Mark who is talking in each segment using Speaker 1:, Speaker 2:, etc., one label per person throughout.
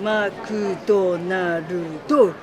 Speaker 1: マクドナルド。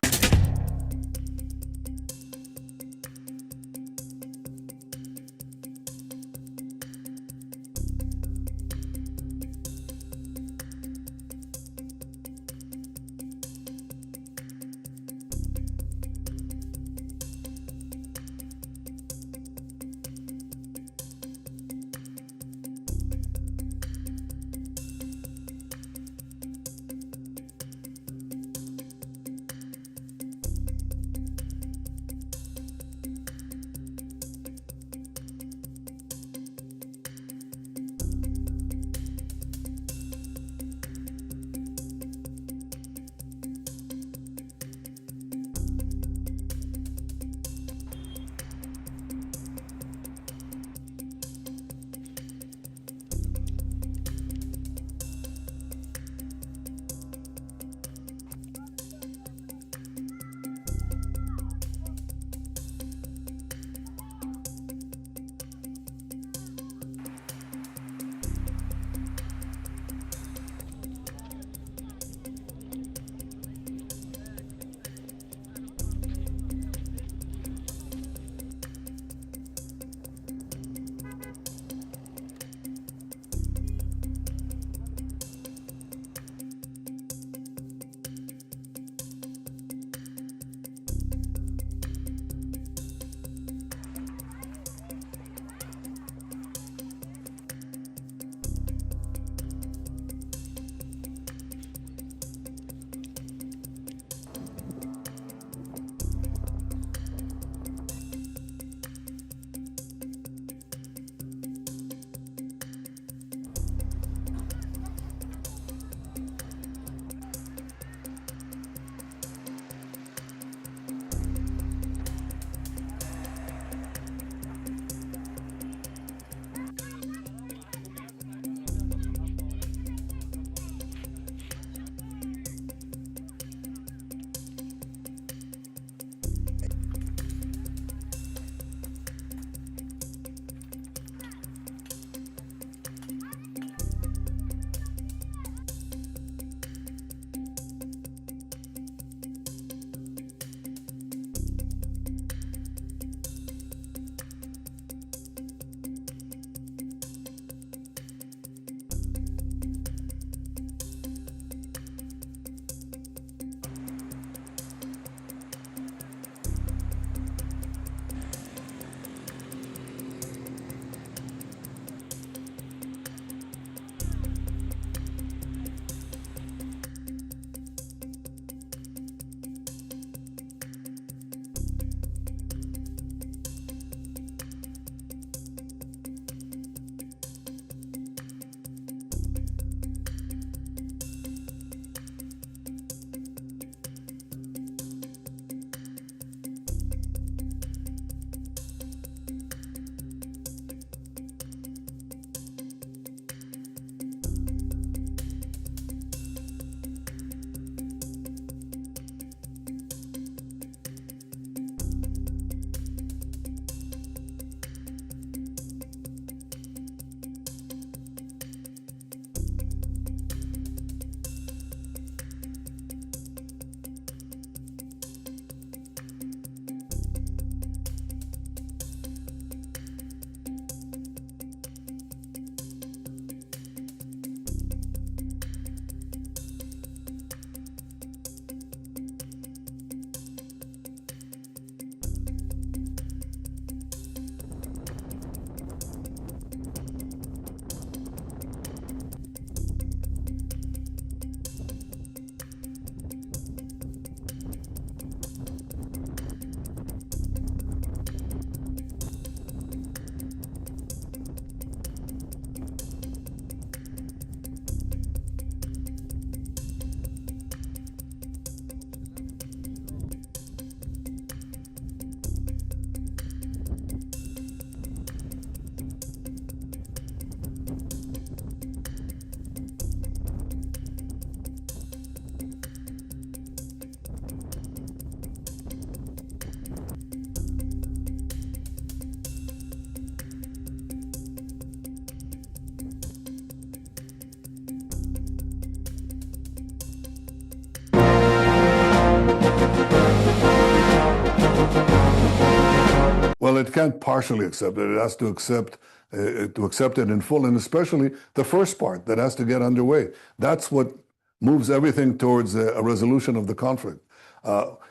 Speaker 2: Well, it can't partially accept it. It has to accept it in full, and especially the first part that has to get underway. That's what moves everything towards a resolution of the conflict.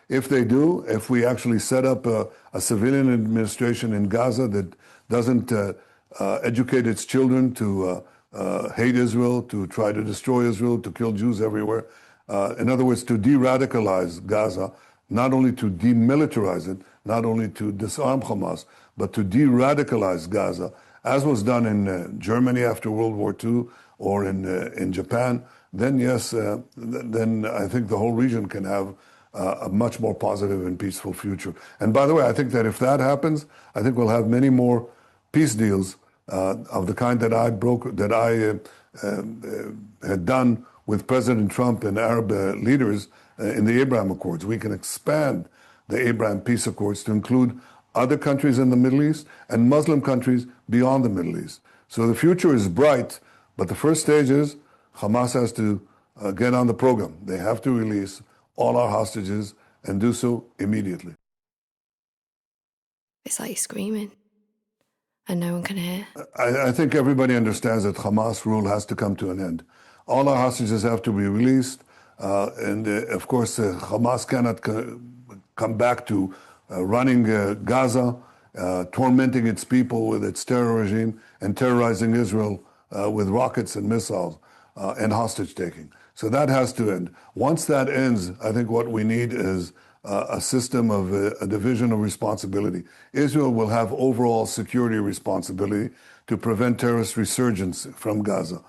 Speaker 2: If they do, if we actually set up a civilian administration in Gaza that doesn't educate its children to hate Israel, to try to destroy Israel, to kill Jews everywhere, in other words, to de-radicalize Gaza, not only to demilitarize it, not only to disarm Hamas, but to de-radicalize Gaza, as was done in Germany after World War II or in Japan, then yes, then I think the whole region can have a much more positive and peaceful future. And by the way, I think that if that happens, I think we'll have many more peace deals of the kind that I had done with President Trump and Arab leaders in the Abraham Accords. We can expand the Abraham Peace Accords to include other countries in the Middle East and Muslim countries beyond the Middle East. So the future is bright, but the first stage is Hamas has to get on the program. They have to release all our hostages and do so immediately.
Speaker 3: It's like you're screaming and no one can hear.
Speaker 2: I think everybody understands that Hamas rule has to come to an end. All our hostages have to be released. And of course, Hamas cannot come back to running Gaza, tormenting its people with its terror regime, and terrorizing Israel with rockets and missiles and hostage-taking. So that has to end. Once that ends, I think what we need is a system of a division of responsibility. Israel will have overall security responsibility to prevent terrorist resurgence from Gaza.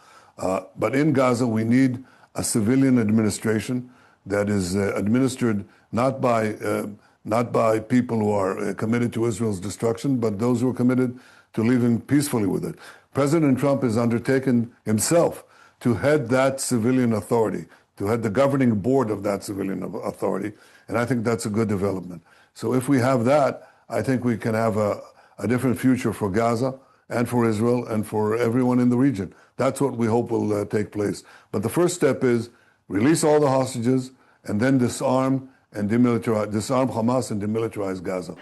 Speaker 2: But in Gaza, we need a civilian administration that is administered not by people who are committed to Israel's destruction, but those who are committed to living peacefully with it. President Trump has undertaken himself to head that civilian authority, to head the governing board of that civilian authority, and I think that's a good development. So if we have that, I think we can have a different future for Gaza and for Israel and for everyone in the region. That's what we hope will take place. But the first step is release all the hostages and then disarm Hamas and demilitarize Gaza.